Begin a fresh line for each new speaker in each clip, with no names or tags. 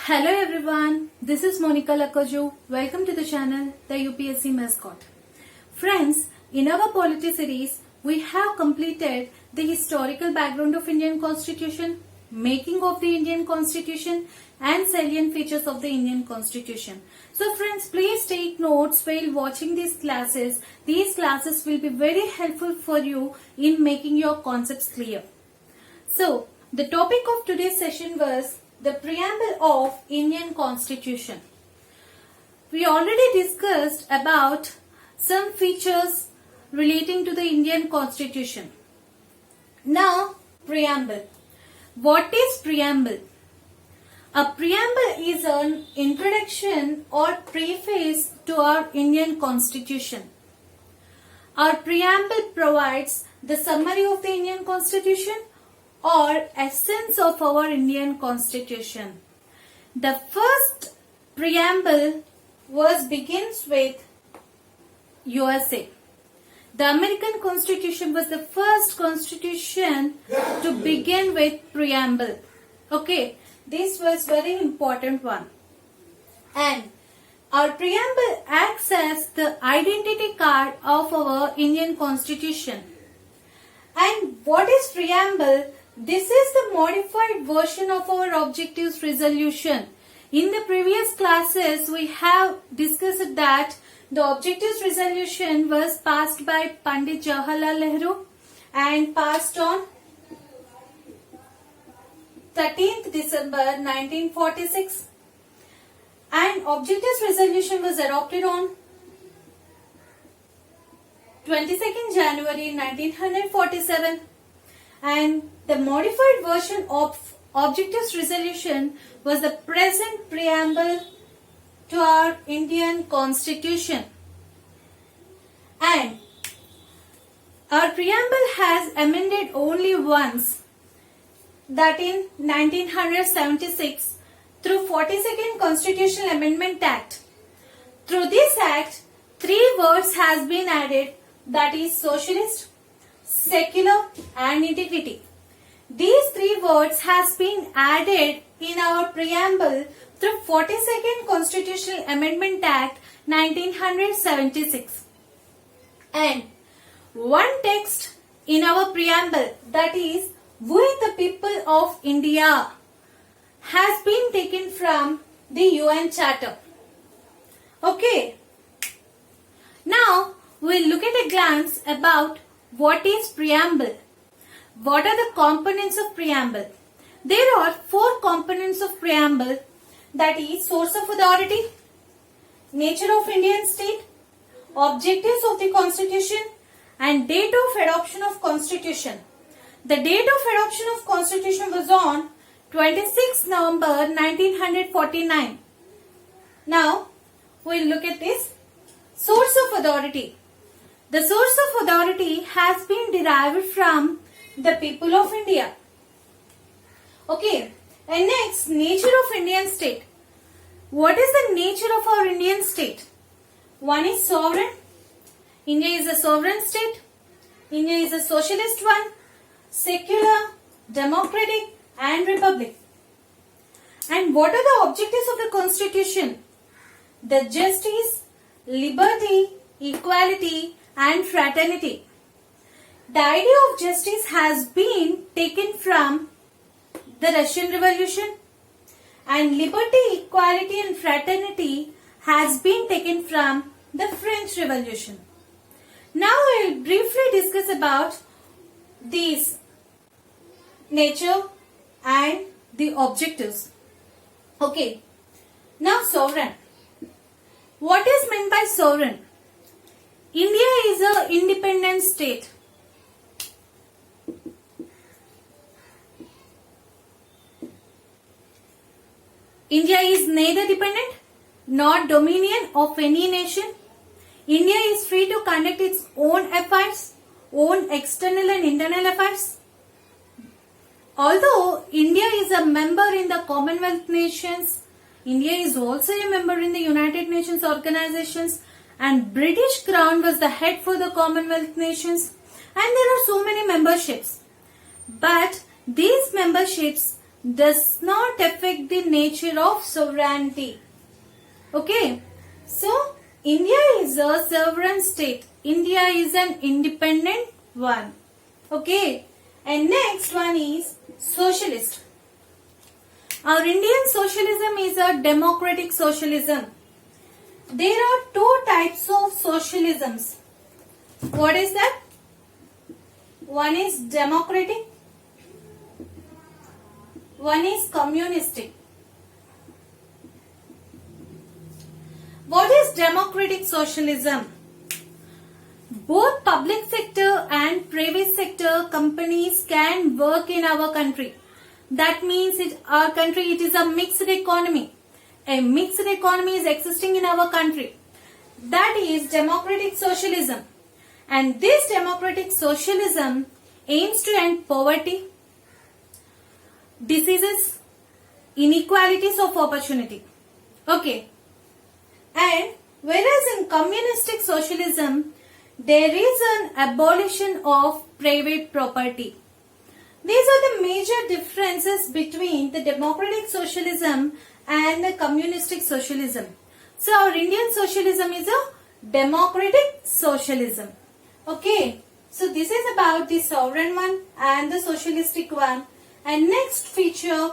Hello everyone, this is Monica Lakaju. Welcome to the channel, the UPSC Mascot. Friends, in our polity series, we have completed the historical background of Indian Constitution, making of the Indian Constitution and salient features of the Indian Constitution. So friends, please take notes while watching these classes. These classes will be very helpful for you in making your concepts clear. So, the topic of today's session was the preamble of Indian Constitution. We already discussed about some features relating to the Indian Constitution. Now, preamble. What is preamble? A preamble is an introduction or preface to our Indian Constitution. Our preamble provides the summary of the Indian Constitution or essence of our Indian Constitution. The first preamble begins with USA. The American Constitution was the first constitution to begin with preamble. Okay, this was very important one. And our preamble acts as the identity card of our Indian Constitution. And what is preamble? This is the modified version of our objectives resolution. In the previous classes, we have discussed that the objectives resolution was passed by Pandit Jawaharlal Nehru and passed on 13th December 1946. And objectives resolution was adopted on 22nd January 1947. And the modified version of Objectives Resolution was the present preamble to our Indian Constitution. And our preamble has amended only once, that in 1976 through 42nd Constitutional Amendment Act. Through this act, 3 words has been added, that is socialist, secular and integrity. These 3 words has been added in our preamble through 42nd Constitutional Amendment Act 1976. And one text in our preamble, that is "We the people of India," has been taken from the UN Charter. Okay. Now we'll look at a glance about what is preamble. What are the components of preamble? There are 4 components of preamble, that is source of authority, nature of Indian state, objectives of the Constitution and date of adoption of Constitution. The date of adoption of Constitution was on 26 November 1949. Now we'll look at this source of authority. The source of authority has been derived from the people of India. Okay, and next, nature of Indian state. What is the nature of our Indian state? One is sovereign. India is a sovereign state. India is a socialist one, secular, democratic and republic. And what are the objectives of the Constitution? The justice, liberty, equality and fraternity. The idea of justice has been taken from the Russian Revolution, and liberty, equality and fraternity has been taken from the French Revolution. Now I will briefly discuss about these nature and the objectives. Okay. Now sovereign. What is meant by sovereign? India is an independent state. India is neither dependent nor dominion of any nation. India is free to conduct its own affairs, own external and internal affairs. Although India is a member in the Commonwealth nations, India is also a member in the United Nations organizations, and British Crown was the head for the Commonwealth nations, and there are so many memberships. But these memberships does not affect the nature of sovereignty. Okay, so India is a sovereign state. India is an independent one. Okay, and next one is socialist. Our Indian socialism is a democratic socialism. There are two types of socialisms. What is that? One is democratic, one is communistic. What is democratic socialism? Both public sector and private sector companies can work in our country. That means our country, it is a mixed economy. A mixed economy is existing in our country. That is democratic socialism. And this democratic socialism aims to end poverty, diseases, inequalities of opportunity. Okay. And whereas in communistic socialism, there is an abolition of private property. These are the major differences between the democratic socialism and the communistic socialism. So our Indian socialism is a democratic socialism. Okay, so this is about the sovereign one and the socialistic one. And next feature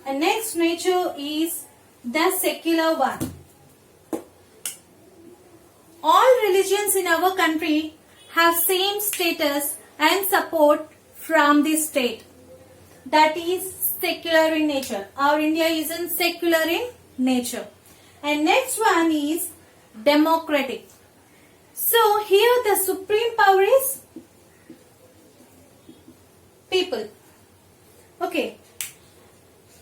and next nature is the secular one. All religions in our country have same status and support from the state. That is secular in nature. Our India is secular in nature. And next one is democratic. So here the supreme power is people. Okay.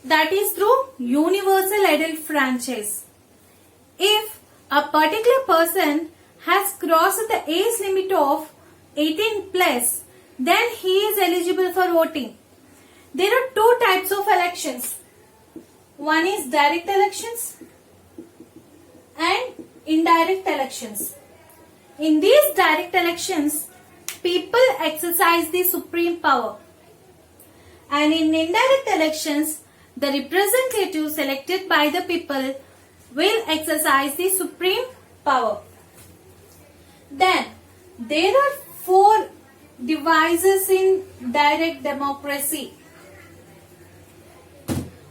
That is through universal adult franchise. If a particular person has crossed the age limit of 18 plus, then he is eligible for voting. There are two types of elections. One is direct elections and indirect elections. In these direct elections, people exercise the supreme power. And in indirect elections, the representatives elected by the people will exercise the supreme power. Then, there are 4 devices in direct democracy.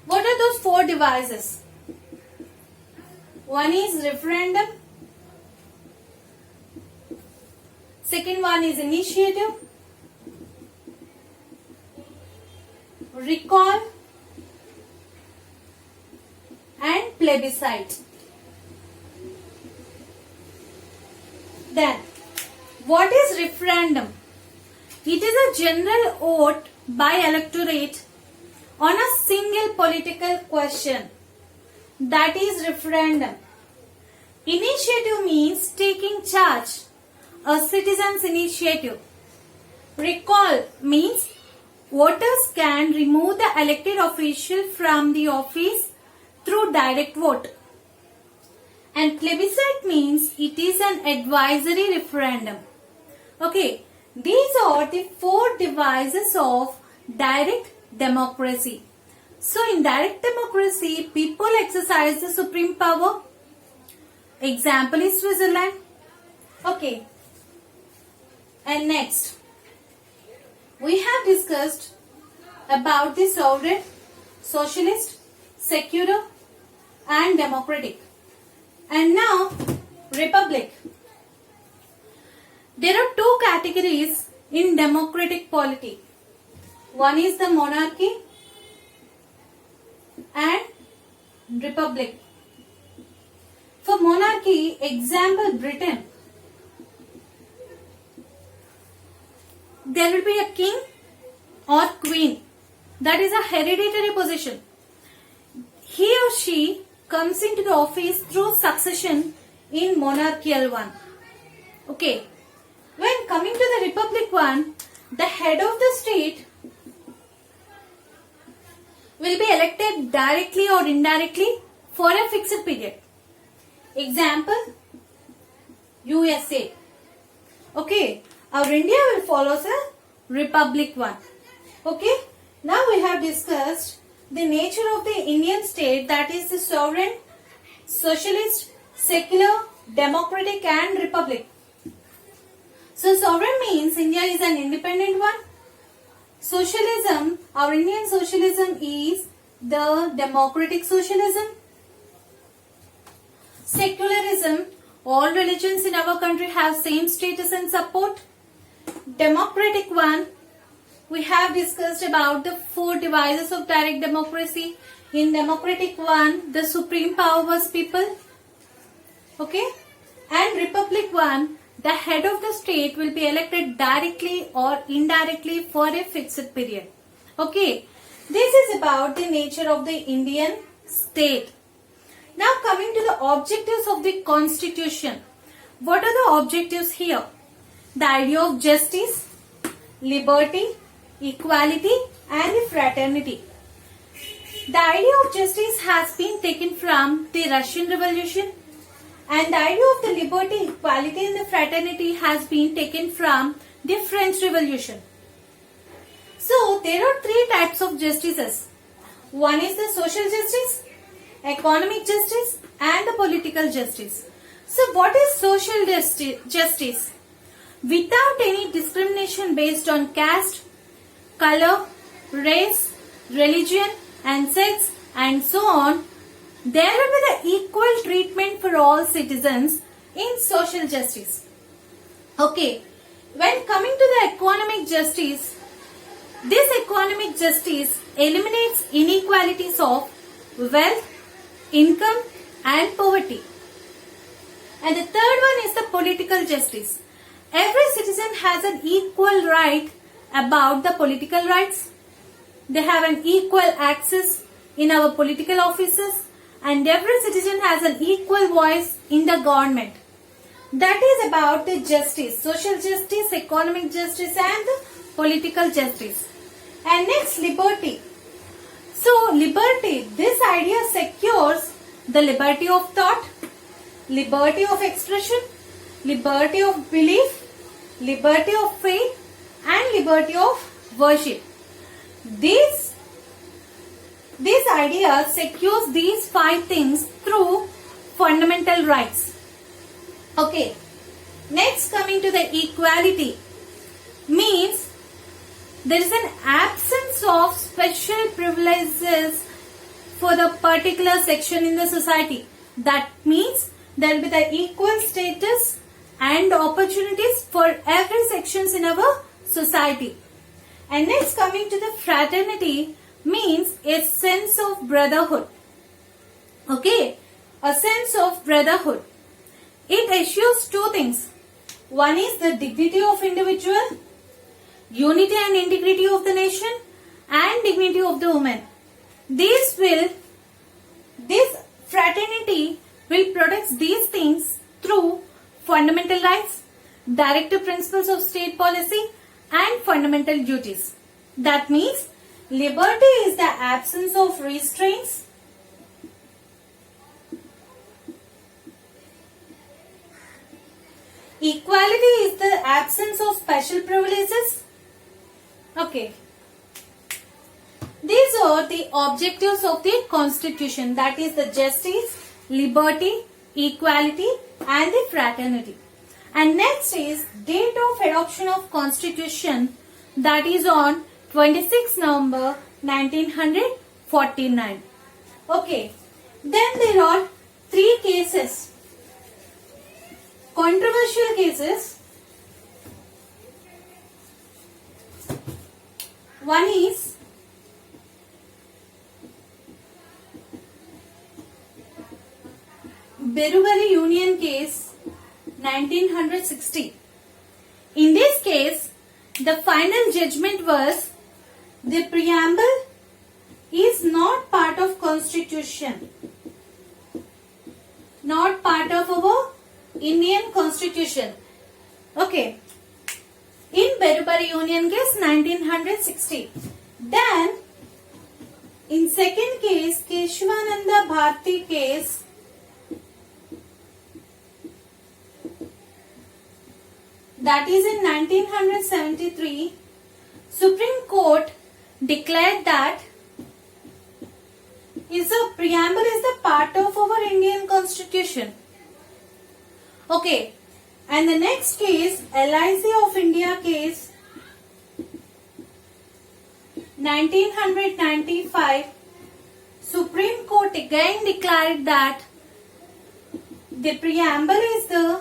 What are those 4 devices? One is referendum. Second one is initiative, recall, and plebiscite. Then, what is referendum? It is a general vote by electorate on a single political question. That is referendum. Initiative means taking charge, a citizen's initiative. Recall means voters can remove the elected official from the office through direct vote. And plebiscite means it is an advisory referendum. Okay, these are the 4 devices of direct democracy. So in direct democracy, people exercise the supreme power. Example is Switzerland. Okay. And next, we have discussed about the sovereign, socialist, secular and democratic. And now, republic. There are 2 categories in democratic polity. One is the monarchy and republic. For monarchy, example Britain. There will be a king or queen. That is a hereditary position. He or she comes into the office through succession in monarchical one. Okay. When coming to the republic one, the head of the state will be elected directly or indirectly for a fixed period. Example, USA. Okay. Our India will follow the republic one. Okay. Now we have discussed the nature of the Indian state, that is the sovereign, socialist, secular, democratic and republic. So sovereign means India is an independent one. Socialism, our Indian socialism is the democratic socialism. Secularism, all religions in our country have same status and support. Democratic one, we have discussed about the 4 devices of direct democracy. In democratic one, the supreme power was people. Okay? And republic one, the head of the state will be elected directly or indirectly for a fixed period. Okay? This is about the nature of the Indian state. Now coming to the objectives of the constitution. What are the objectives here? The idea of justice, liberty, equality and fraternity. The idea of justice has been taken from the Russian Revolution, and the idea of the liberty, equality and the fraternity has been taken from the French Revolution. So there are 3 types of justices. One is the social justice, economic justice and the political justice. So what is social justice? Without any discrimination based on caste, color, race, religion and sex and so on, there will be the equal treatment for all citizens in social justice. Okay, when coming to the economic justice, this economic justice eliminates inequalities of wealth, income and poverty. And the third one is the political justice. Every citizen has an equal right about the political rights. They have an equal access in our political offices, and every citizen has an equal voice in the government. That is about the justice, social justice, economic justice and the political justice. And next, liberty. So liberty, this idea secures the liberty of thought, liberty of expression, liberty of belief, liberty of faith and liberty of worship. This idea secures these 5 things through fundamental rights. Okay. Next, coming to the equality, means there is an absence of special privileges for the particular section in the society. That means there will be the equal status and opportunities for every sections in our society. And next, coming to the fraternity, means a sense of brotherhood. Okay, a sense of brotherhood. It assures 2 things. One is the dignity of individual, unity and integrity of the nation and dignity of the woman. This fraternity will protect these things through fundamental rights, directive principles of state policy and fundamental duties. That means liberty is the absence of restraints, equality is the absence of special privileges. Okay. These are the objectives of the constitution, that is the justice, liberty, equality and the fraternity. And next is date of adoption of constitution, that is on 26 November 1949. Okay. Then there are 3 cases, controversial cases. One is Berubari Union case 1960. In this case, the final judgment was the preamble is not part of constitution, not part of our Indian constitution. Okay. In Berubari Union case 1960. Then in second case, Keshavananda Bharti case, that is in 1973, Supreme Court declared that is the preamble is the part of our Indian constitution. Okay, and the next case, LIC of India case, 1995, Supreme Court again declared that the preamble is the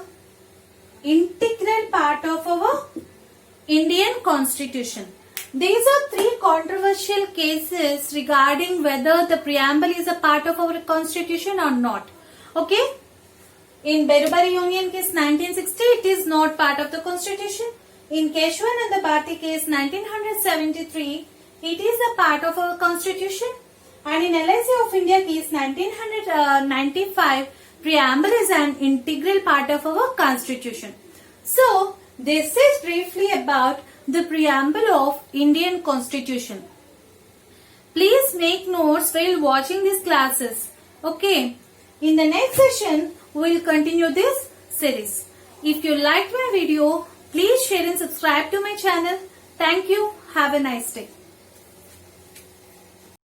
integral part of our Indian constitution. These are three controversial cases regarding whether the preamble is a part of our constitution or not. Okay? In Berubari Union case 1960, it is not part of the constitution. In Keshwan and the Bharti case 1973, it is a part of our constitution. And in LIC of India case 1995, preamble is an integral part of our constitution. So, this is briefly about the preamble of Indian constitution. Please make notes while watching these classes. Okay. In the next session, we will continue this series. If you liked my video, please share and subscribe to my channel. Thank you. Have a nice day.